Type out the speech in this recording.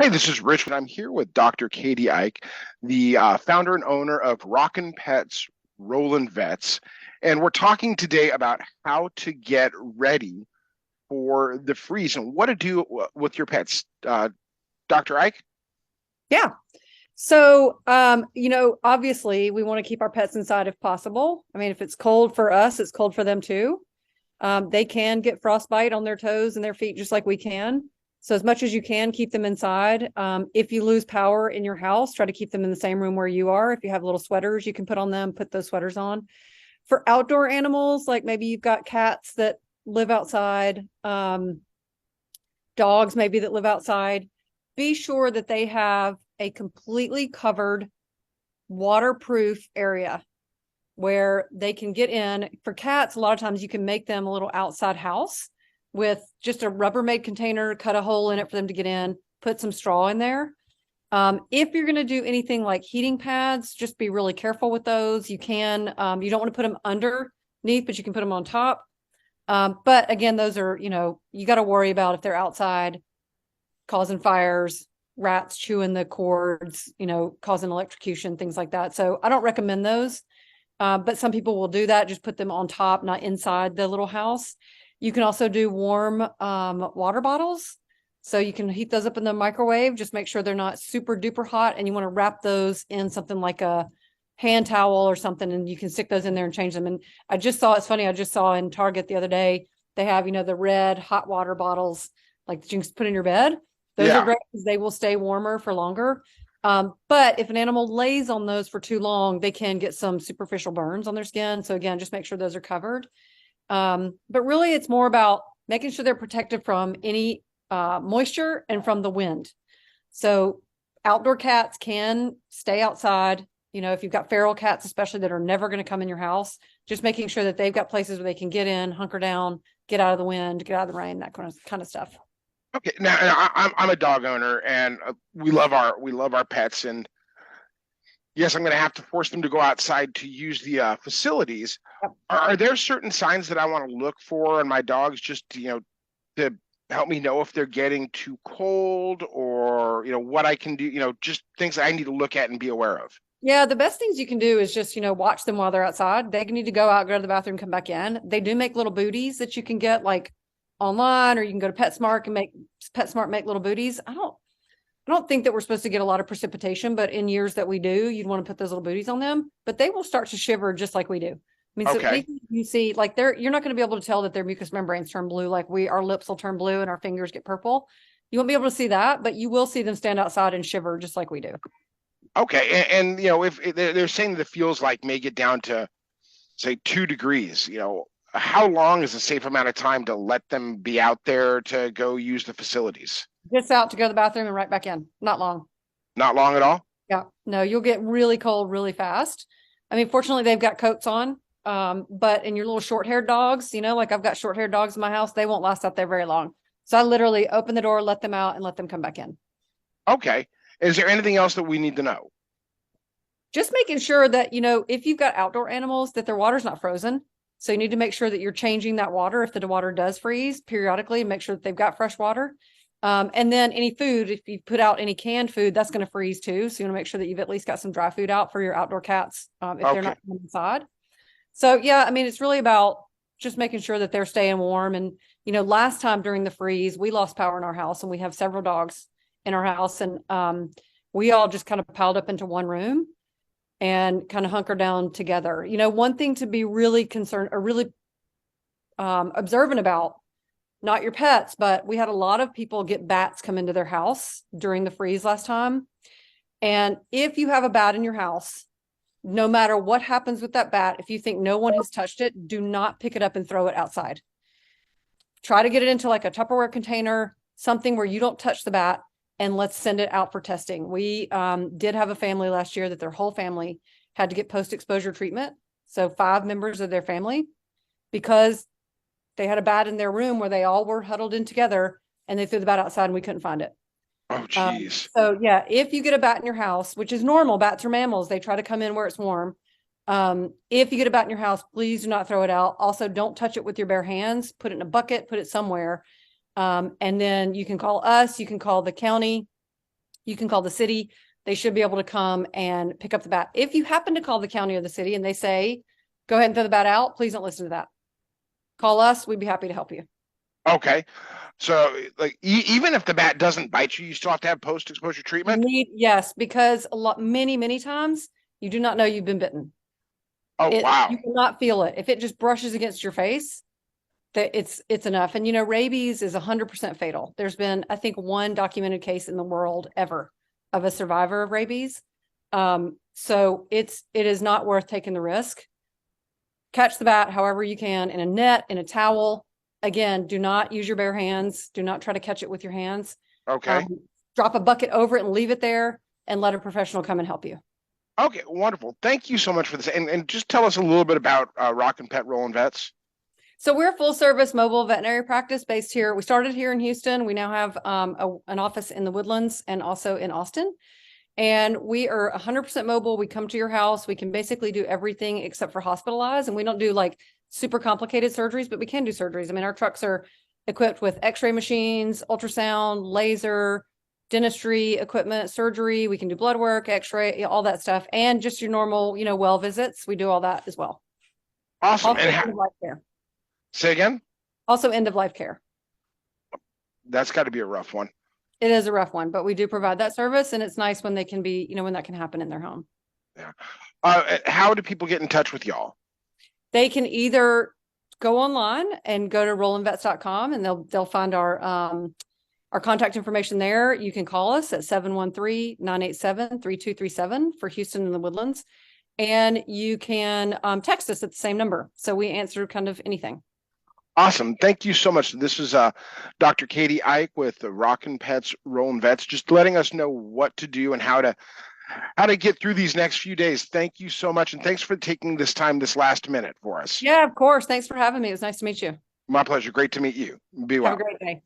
Hey, this is Rich, and I'm here with Dr. Katie Ike, the founder and owner of Rockin' Pets, Rollin' Vets. And we're talking today about how to get ready for the freeze and what to do with your pets. Dr. Ike? Yeah. Obviously we want to keep our pets inside if possible. I mean, if it's cold for us, it's cold for them too. They can get frostbite on their toes and their feet just like we can. So as much as you can, keep them inside. If you lose power in your house, try to keep them in the same room where you are. If you have little sweaters you can put on them, put those sweaters on. For outdoor animals, like maybe you've got cats that live outside, dogs maybe that live outside, be sure that they have a completely covered waterproof area where they can get in. For cats, a lot of times you can make them a little outside house with just a Rubbermaid container, cut a hole in it for them to get in, put some straw in there. If you're going to do anything like heating pads, just be really careful with those. You don't want to put them underneath, but you can put them on top. But again, those are, you got to worry about if they're outside causing fires, rats chewing the cords, causing electrocution, things like that. So I don't recommend those. But some people will do that, just put them on top, not inside the little house. You can also do warm water bottles. So you can heat those up in the microwave. Just make sure they're not super duper hot. And you want to wrap those in something like a hand towel or something, and you can stick those in there and change them. And it's funny, I just saw in Target the other day, they have, the red hot water bottles, like that you can put in your bed. Those are Yeah. great because they will stay warmer for longer. But if an animal lays on those for too long, they can get some superficial burns on their skin. So again, just make sure those are covered. But really it's more about making sure they're protected from any moisture and from the wind. So outdoor cats can stay outside. If you've got feral cats, especially that are never going to come in your house, just making sure that they've got places where they can get in, hunker down, get out of the wind, get out of the rain, that kind of stuff. Okay. Now, I'm a dog owner, and we love our pets, and yes, I'm going to have to force them to go outside to use the facilities. Yep. Are there certain signs that I want to look for in my dogs, just to help me know if they're getting too cold, or what I can do, just things I need to look at and be aware of? Yeah, the best things you can do is just, watch them while they're outside. They need to go out, go to the bathroom, come back in. They do make little booties that you can get like online, or you can go to PetSmart and make PetSmart make little booties. I don't think that we're supposed to get a lot of precipitation, but in years that we do, you'd want to put those little booties on them, but they will start to shiver just like we do. I mean, so Okay. anything you see, like you're not going to be able to tell that their mucous membranes turn blue, like our lips will turn blue and our fingers get purple. You won't be able to see that, but you will see them stand outside and shiver just like we do. Okay. And if they're saying that it feels like may get down to say 2 degrees, how long is a safe amount of time to let them be out there to go use the facilities? Just out to go to the bathroom and right back in. Not long. Not long at all? Yeah. No, you'll get really cold really fast. I mean, fortunately, they've got coats on. But in your little short-haired dogs, like I've got short-haired dogs in my house, they won't last out there very long. So I literally open the door, let them out, and let them come back in. Okay. Is there anything else that we need to know? Just making sure that, if you've got outdoor animals, that their water's not frozen. So you need to make sure that you're changing that water if the water does freeze periodically, and make sure that they've got fresh water. And then any food, if you put out any canned food, that's going to freeze too. So you want to make sure that you've at least got some dry food out for your outdoor cats if they're Okay. not coming inside. So yeah, I mean, it's really about just making sure that they're staying warm. And, last time during the freeze, we lost power in our house, and we have several dogs in our house. And we all just kind of piled up into one room and kind of hunker down together. One thing to be really concerned or really observant about, not your pets, but we had a lot of people get bats come into their house during the freeze last time. And if you have a bat in your house, no matter what happens with that bat, if you think no one has touched it, do not pick it up and throw it outside. Try to get it into like a Tupperware container, something where you don't touch the bat, and let's send it out for testing. We did have a family last year that their whole family had to get post-exposure treatment. So 5 members of their family, because they had a bat in their room where they all were huddled in together, and they threw the bat outside and we couldn't find it. Oh, geez. So yeah, if you get a bat in your house, which is normal, bats are mammals, they try to come in where it's warm. If you get a bat in your house, please do not throw it out. Also, don't touch it with your bare hands. Put it in a bucket, put it somewhere. And then you can call us, you can call the county, You can call the city. They should be able to come and pick up the bat. If you happen to call the county or the city and they say, go ahead and throw the bat out, please don't listen to that. Call us. We'd be happy to help you. Okay. So, like, even if the bat doesn't bite you, you still have to have post-exposure treatment? Yes, because many times you do not know you've been bitten. Oh, wow. You cannot feel it. If it just brushes against your face, that it's enough. And rabies is 100% fatal. There's been, I think, one documented case in the world ever of a survivor of rabies. So it is not worth taking the risk. Catch the bat however you can, in a net, in a towel. Again, do not use your bare hands. Do not try to catch it with your hands. Okay. Drop a bucket over it and leave it there and let a professional come and help you. Okay, wonderful. Thank you so much for this. And just tell us a little bit about Rock and Pet Rollin' Vets. So we're a full service mobile veterinary practice based here. We started here in Houston. We now have an office in the Woodlands and also in Austin. And we are 100% mobile. We come to your house. We can basically do everything except for hospitalize. And we don't do like super complicated surgeries, but we can do surgeries. I mean, our trucks are equipped with x-ray machines, ultrasound, laser, dentistry equipment, surgery. We can do blood work, x-ray, all that stuff. And just your normal, well visits. We do all that as well. Awesome. Also, And end of life care. Say again? Also end of life care. That's got to be a rough one. It is a rough one, but we do provide that service, and it's nice when they can be, when that can happen in their home. Yeah. How do people get in touch with y'all? They can either go online and go to rollandvets.com, and they'll find our contact information there. You can call us at 713-987-3237 for Houston and the Woodlands, and you can text us at the same number. So we answer kind of anything. Awesome. Thank you so much. This is Dr. Katie Ike with the Rockin' Pets Rollin' Vets, just letting us know what to do and how to get through these next few days. Thank you so much. And thanks for taking this time, this last minute for us. Yeah, of course. Thanks for having me. It was nice to meet you. My pleasure. Great to meet you. Be well. Have a great day.